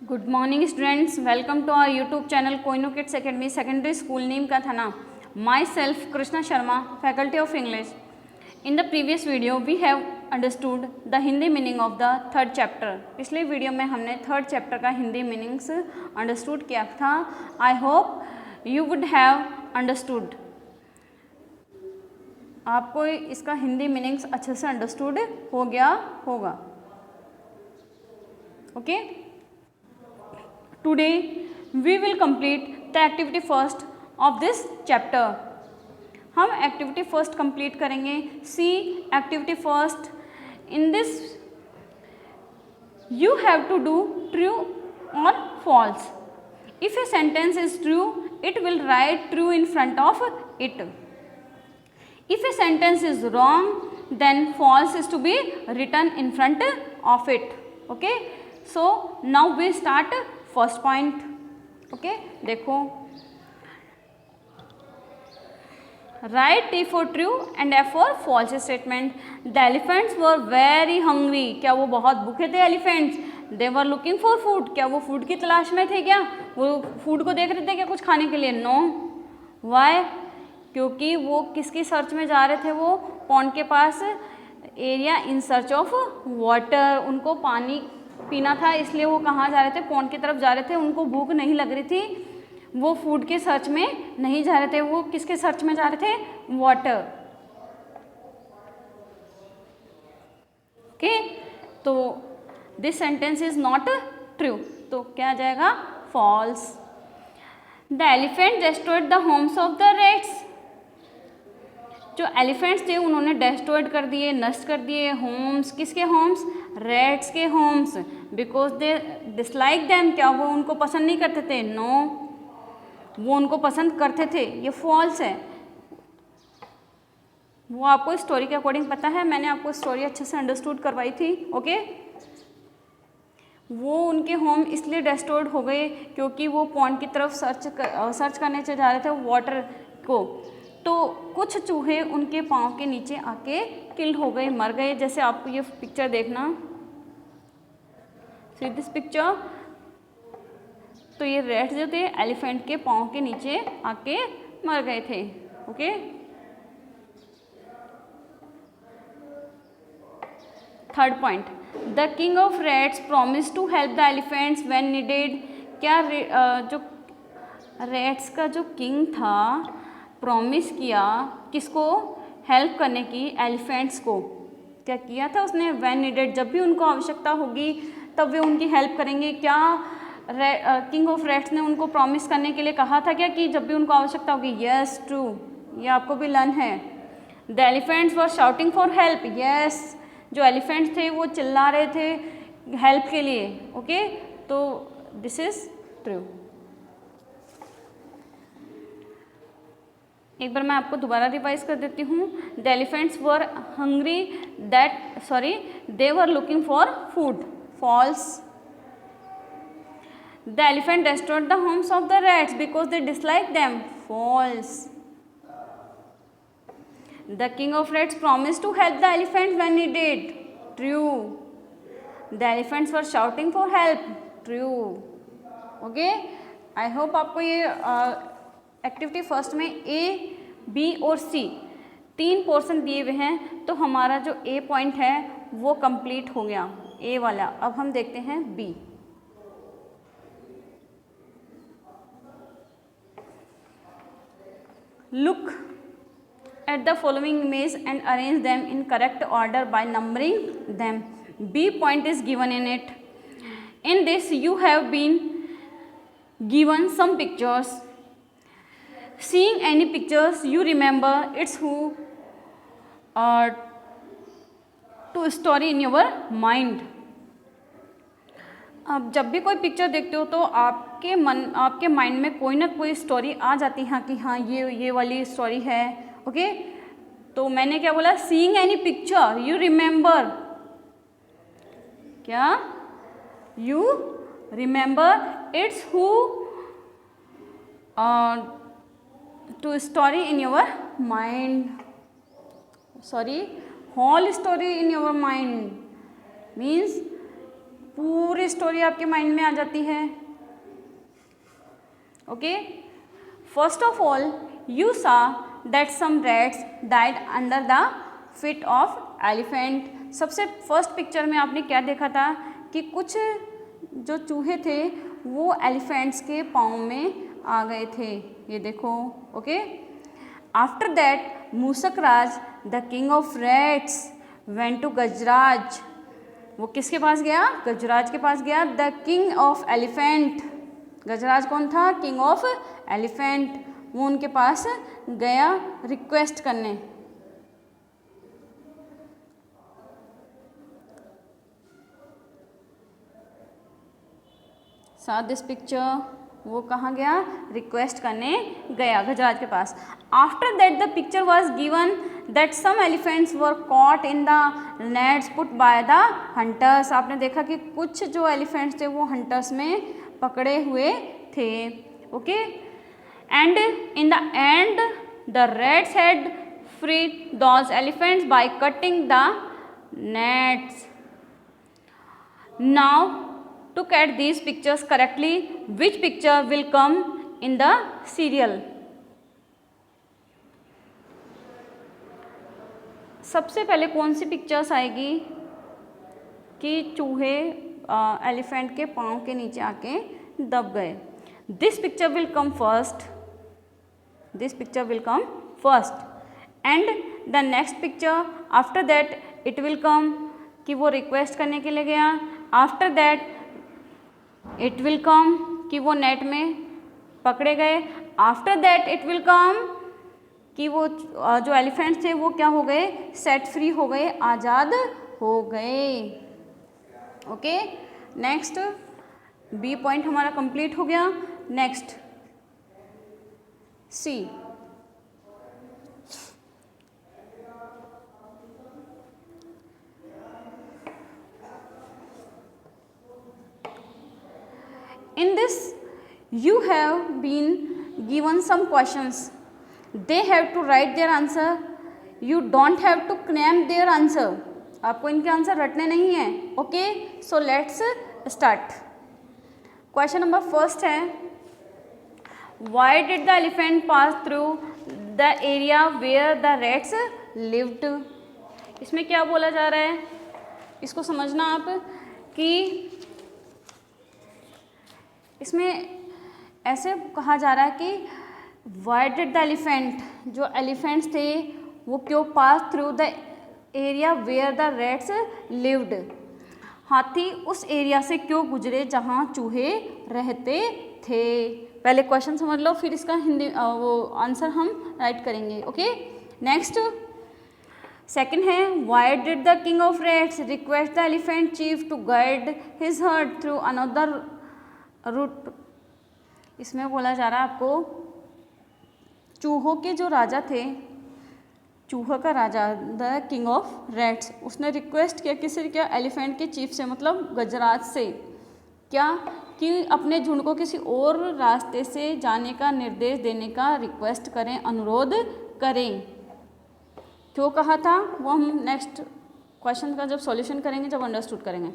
Good morning students, welcome to our YouTube channel Koinu Kids Academy Secondary School Neem ka Thana. Myself Krishna Sharma, Faculty of English. In the previous video we have understood the Hindi meaning of the third chapter. पिछले video में हमने third chapter का Hindi meanings understood किया था. I hope you would have understood. आपको इसका Hindi meanings अच्छे से अंडरस्टूड हो गया होगा. Okay. Today we will complete the activity first of this chapter. हम activity first complete करेंगे. See activity first. In this you have to do true or false. If a sentence is true, it will write true in front of it. If a sentence is wrong, then false is to be written in front of it. Okay. So now we start first point. Okay, देखो. Write T for true and F for false statement. The elephants were very hungry. क्या वो बहुत भूखे थे elephants? They were looking for food. क्या वो food की तलाश में थे? क्या वो फूड को देख रहे थे क्या कुछ खाने के लिए? नो. वाई? क्योंकि वो किसकी सर्च में जा रहे थे? वो पॉन्ड के पास area in search of water. उनको पानी पीना था, इसलिए वो कहाँ जा रहे थे? पॉन्ड की तरफ जा रहे थे. उनको भूख नहीं लग रही थी, वो फूड के सर्च में नहीं जा रहे थे. वो किसके सर्च में जा रहे थे? वाटर. ओके. तो this sentence is not true. तो क्या आ जाएगा? False. The elephant destroyed the homes of the rats. जो एलिफेंट्स थे उन्होंने डिस्ट्रॉयड कर दिए, नष्ट कर दिए होम्स. किसके होम्स? रेट्स के homes. Because they dislike them. क्या वो उनको पसंद नहीं करते थे? नो, वो उनको पसंद करते थे. ये फॉल्स है. वो आपको स्टोरी के अकॉर्डिंग पता है, मैंने आपको स्टोरी अच्छे से अंडरस्टूड करवाई थी. ओके. वो उनके होम इसलिए डिस्ट्रॉयड हो गए क्योंकि वो पॉन्ड की तरफ सर्च करने से जा रहे थे वाटर को. तो कुछ चूहे उनके पाँव के नीचे आके किल्ड हो गए, मर गए. जैसे आपको ये पिक्चर देखना, सी दिस पिक्चर. तो ये रैट्स जो थे एलिफेंट के पाँव के नीचे आके मर गए थे. Okay. Third point. The king of rats promise to help the elephants when needed. क्या जो रैट्स का जो किंग था प्रॉमिस किया किसको? हेल्प करने की. एलिफेंट्स को. क्या किया था उसने? When needed. जब भी उनको आवश्यकता होगी तब वे उनकी हेल्प करेंगे. क्या किंग ऑफ रैट्स ने उनको प्रॉमिस करने के लिए कहा था क्या कि जब भी उनको आवश्यकता होगी? Yes, true. ये आपको भी लर्न है. The elephants were shouting for help. Yes, जो एलिफेंट्स थे वो चिल्ला रहे थे हेल्प के लिए. ओके. तो दिस इज ट्रू. एक बार मैं आपको दोबारा रिवाइज कर देती हूँ. The elephants were hungry they were looking for food. False. The elephant destroyed the homes of the rats because they dislike them. False. The king of rats promise to help the elephants when needed. True. The elephants were shouting for help. True. Okay. I hope आपको ये activity first में ए, B और सी 3 portion दिए हुए हैं. तो हमारा जो ए पॉइंट है वो कंप्लीट हो गया, ए वाला. अब हम देखते हैं B. Look at the following image and arrange them in correct order by numbering them. B point is given in it. In this you have been given some pictures. Seeing any pictures you remember its who to story in your mind. अब जब भी कोई picture देखते हो तो आपके mind में कोई ना कोई स्टोरी आ जाती है कि हाँ ये वाली स्टोरी है. ओके. तो मैंने क्या बोला? Seeing any picture you remember. क्या? You remember it's who to story in your mind. Whole story in your mind means पूरी स्टोरी आपके माइंड में आ जाती है। Okay, first of all you saw that some rats died under the feet of elephant. सबसे first picture में आपने क्या देखा था कि कुछ जो चूहे थे वो एलिफेंट्स के पाँव में आ गए थे, ये देखो। Okay, after that Mushak Raj the king of rats went to Gajraj. वो किसके पास गया? गजराज के पास गया। The king of elephant, Gajraj कौन था? King of elephant. वो उनके पास गया रिक्वेस्ट करने। साथ दिस पिक्चर, वो कहाँ गया? रिक्वेस्ट करने गया गजराज के पास। After that the picture was given that some elephants were caught in the nets put by the hunters. आपने देखा कि कुछ जो एलिफेंट्स थे वो हंटर्स में पकड़े हुए थे। Okay, and in the end the rats had freed those elephants by cutting the nets. Now look at these pictures correctly. Which picture will come in the serial? सबसे पहले कौन सी पिक्चर्स आएगी कि चूहे एलिफेंट के पाँव के नीचे आके दब गए? This picture will come first, this picture will come first, and the next picture after that it will come कि वो रिक्वेस्ट करने के लिए गया। After that it will come कि वो नेट में पकड़े गए। After that it will come कि वो जो एलिफेंट्स थे वो क्या हो गए? सेट फ्री हो गए, आज़ाद हो गए। ओके, नेक्स्ट बी पॉइंट हमारा कंप्लीट हो गया। Next C, in this you have been given some questions, they have to write their answer, you don't have to claim their answer। आपको इनके आंसर रटने नहीं है। Okay, so let's start. Question number first है, why did the elephant pass through the area where the rats lived. इसमें क्या बोला जा रहा है, इसको समझना आप कि इसमें ऐसे कहा जा रहा है कि व्हाई डिड द एलिफेंट, जो एलिफेंट्स थे वो क्यों pass through the area where the rats lived, हाथी उस एरिया से क्यों गुजरे जहाँ चूहे रहते थे। पहले क्वेश्चन समझ लो, फिर इसका हिंदी वो आंसर हम राइट करेंगे। ओके, नेक्स्ट सेकंड है, why did the king of rats request the elephant chief to guide his herd through another route. इसमें बोला जा रहा है आपको चूहों के जो राजा थे, चूहों का राजा द किंग ऑफ रैट्स, उसने रिक्वेस्ट किया, किससे किया? एलिफेंट के चीफ से, मतलब गजराज से, क्या कि अपने झुंड को किसी और रास्ते से जाने का निर्देश देने का रिक्वेस्ट करें, अनुरोध करें। क्यों कहा था वो हम नेक्स्ट क्वेश्चन का जब सॉल्यूशन करेंगे, जब अंडरस्टूड करेंगे।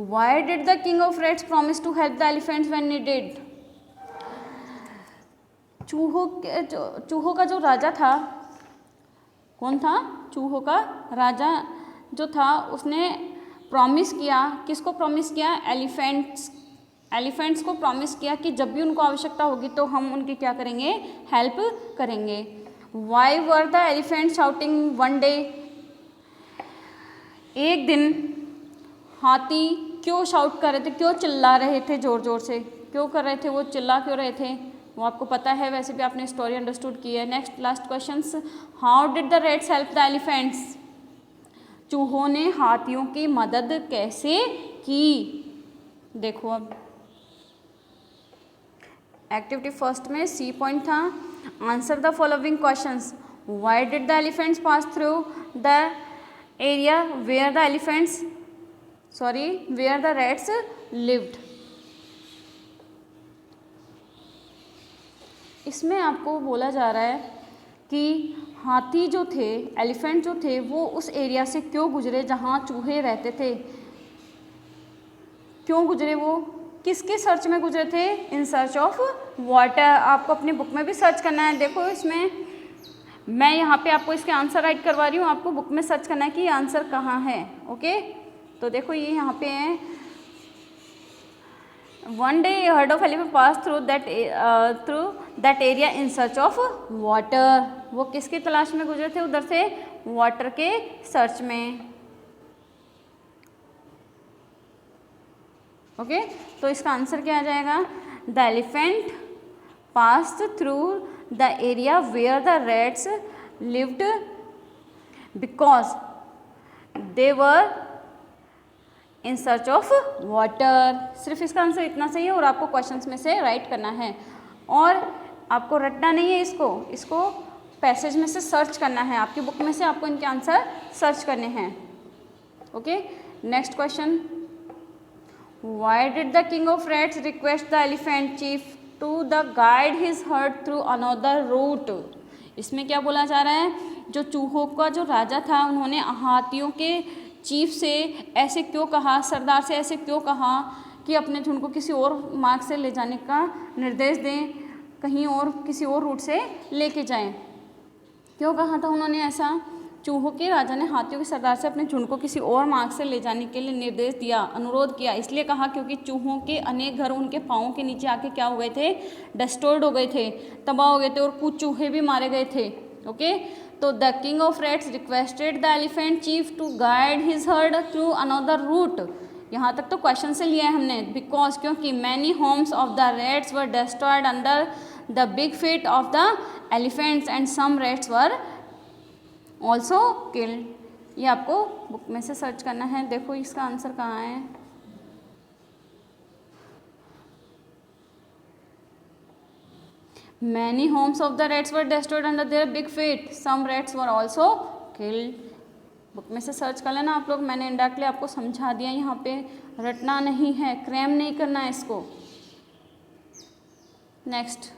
Why did the king of rats promise to help the elephants when needed? चूहों का जो राजा था, कौन था? चूहों का राजा जो था उसने प्रॉमिस किया, किसको प्रॉमिस किया? एलिफेंट्स को प्रॉमिस किया कि जब भी उनको आवश्यकता होगी तो हम उनकी क्या करेंगे? हेल्प करेंगे। Why were the elephants shouting one day? एक दिन हाथी क्यों शाउट कर रहे थे, क्यों चिल्ला रहे थे जोर जोर से, क्यों कर रहे थे वो, चिल्ला क्यों रहे थे, वो आपको पता है, वैसे भी आपने स्टोरी अंडरस्टूड की है। Next last questions, how did the rats help the elephants. चूहों ने हाथियों की मदद कैसे की? देखो अब एक्टिविटी फर्स्ट में सी पॉइंट था, answer the following questions. Why did the elephants pass through the area where the elephants where the rats lived। इसमें आपको बोला जा रहा है कि हाथी जो थे, एलिफेंट जो थे, वो उस एरिया से क्यों गुजरे जहाँ चूहे रहते थे। क्यों गुजरे, वो किसके सर्च में गुजरे थे, इन सर्च ऑफ वाटर। आपको अपनी बुक में भी सर्च करना है। देखो इसमें मैं यहाँ पे आपको इसके आंसर राइट करवा रही हूँ, आपको बुक में सर्च करना है कि ये आंसर कहाँ है। ओके, तो देखो ये यहाँ पे है, one day heard of elephant pass through that area in search of water. वो किसकी तलाश में गुजरे थे, उधर से वाटर के सर्च में। ओके, तो इसका आंसर क्या आ जाएगा, the elephant passed through the area where the rats lived because they were in search of water. सिर्फ इसका आंसर इतना सही है और आपको क्वेश्चंस में से राइट करना है और आपको रटना नहीं है, इसको पैसेज में से सर्च करना है, आपकी बुक में से आपको इनके आंसर सर्च करने हैं। Okay, next question, why did the king of rats request the elephant chief to the guide his herd through another route. इसमें क्या बोला जा रहा है, जो चूहों का जो राजा था उन्होंने हाथियों के चीफ से ऐसे क्यों कहा, सरदार से ऐसे क्यों कहा कि अपने झुंड को किसी और मार्ग से ले जाने का निर्देश दें, कहीं और किसी और रूट से लेके जाएं। क्यों कहा था उन्होंने ऐसा, चूहों के राजा ने हाथियों के सरदार से अपने झुंड को किसी और मार्ग से ले जाने के लिए निर्देश दिया, अनुरोध किया। इसलिए कहा क्योंकि चूहों के अनेक घर उनके पाँवों के नीचे आके क्या हो गए थे, डिस्ट्रॉयड हो गए थे, तबाह हो गए थे और कुछ चूहे भी मारे गए थे। ओके, तो the king of rats requested the elephant chief to guide his herd through another route. यहाँ तक तो क्वेश्चन से लिया है हमने, बिकॉज क्योंकि many homes of the rats were destroyed under the big feet of the elephants and some rats were also killed. ये आपको बुक में से सर्च करना है। देखो इसका आंसर कहाँ है, many homes of the rats were destroyed under their big feet, some rats were also killed. Book में से सर्च कर लेना आप लोग, मैंने इंडायरेक्टली आपको समझा दिया, यहाँ पे रटना नहीं है, क्रैम नहीं करना है इसको। Next,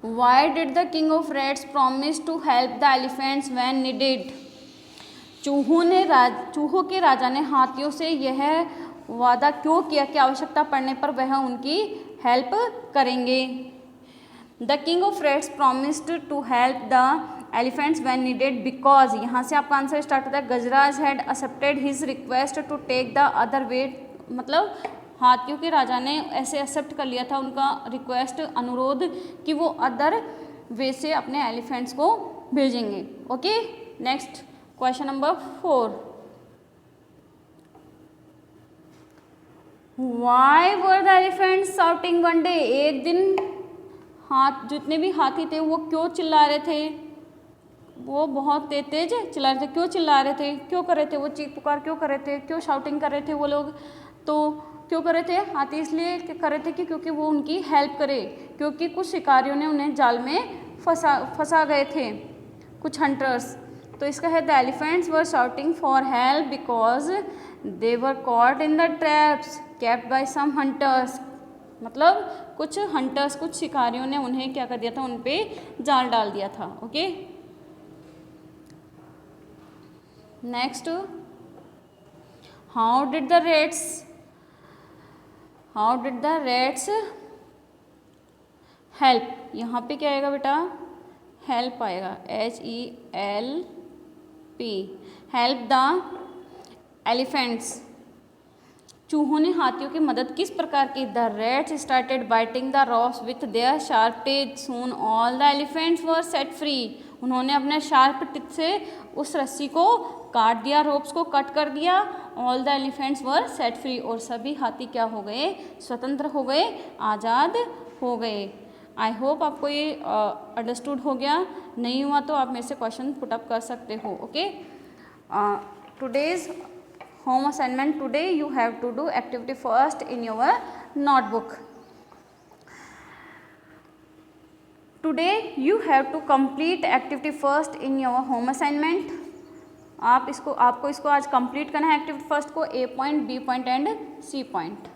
Why did the king of rats promise to help the elephants when needed? चूहों के राजा ने हाथियों से यह वादा क्यों किया कि आवश्यकता पड़ने पर वह उनकी हेल्प करेंगे। The king of rats promised to help the elephants when needed because, यहाँ से आपका आंसर स्टार्ट होता है, Gajraj had accepted his request to take the other way. मतलब हाथियों के राजा ने ऐसे एक्सेप्ट कर लिया था उनका रिक्वेस्ट, अनुरोध, कि वो अदर वे से अपने एलिफेंट्स को भेजेंगे। Okay, next question number 4, why were the elephants shouting one day. एक दिन जितने भी हाथी थे वो क्यों चिल्ला रहे थे, वो बहुत तेज चिल्ला रहे थे। क्यों चिल्ला रहे थे, क्यों कर रहे थे, वो चीख पुकार क्यों कर रहे थे, क्यों शाउटिंग कर रहे थे वो लोग, तो क्यों कर रहे थे हाथी, इसलिए कर रहे थे कि क्योंकि वो उनकी हेल्प करे, क्योंकि कुछ शिकारियों ने उन्हें जाल में फंसा गए थे, कुछ हंटर्स। तो इसका है the elephants were shouting for help because they were caught in the traps kept by some hunters. मतलब कुछ हंटर्स, कुछ शिकारियों ने उन्हें क्या कर दिया था, उन पे जाल डाल दिया था। Okay, next, how did the rats help. यहाँ पे क्या आएगा बेटा, हेल्प आएगा, HELP, हेल्प द एलिफेंट्स। चूहों ने हाथियों की मदद किस प्रकार की। The rats started biting the ropes with their sharp teeth, soon all the elephants were set free. उन्होंने अपने शार्प टीथ से उस रस्सी को काट दिया, रोप्स को कट कर दिया। All the elephants were set free, और सभी हाथी क्या हो गए, स्वतंत्र हो गए, आज़ाद हो गए। आई होप आपको ये अंडरस्टूड हो गया, नहीं हुआ तो आप मेरे से क्वेश्चन पुटअप कर सकते हो। Okay, today's home assignment, today you have to do activity first in your notebook. Today you have to complete activity first in your home assignment. आपको इसको आज कंप्लीट करना है एक्टिविटी फर्स्ट को, A point, B point and C point.